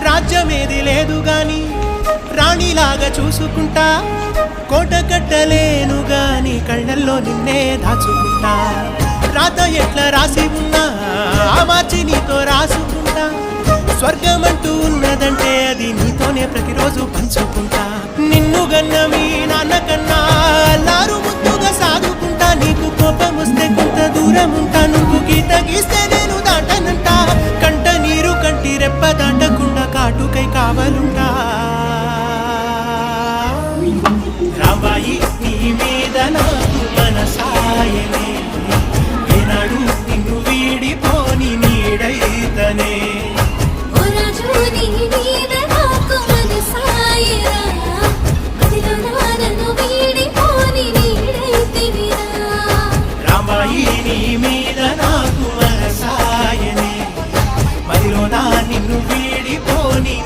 రాజ్యమేది లేదు గాని రాణిలాగా చూసుకుంటా, కోట కట్టలేను గాని కళ్ళల్లో నిన్నే దాచుకుంటా. రాత ఎట్లా రాసి ఉన్నా మార్చి నీతో రాసుకుంటా. స్వర్గమంటూ ఉన్నదంటే అది నీతోనే ప్రతిరోజు పంచుకుంటా. నిన్ను గన్న మీ నాన్న కన్నా లారు ముద్దుగా సాదుకుంటా. నీకు కోపం వస్తే కొంత దూరం ఉంటా, నువ్వు గీత గీస్తే నేను దాటనంట. కంట నీరు కంటి రెప్ప దాటకుండా కాటుకై కావలుంటా. రాబాయి నీ మీద నాకు మనసాయనే, ఏనాడు నిన్ను వీడిపోని నీడైతనే. రాబాయి నీ మీద నాకు మనసాయనే, మదిలో నా నిన్ను వీడిపోని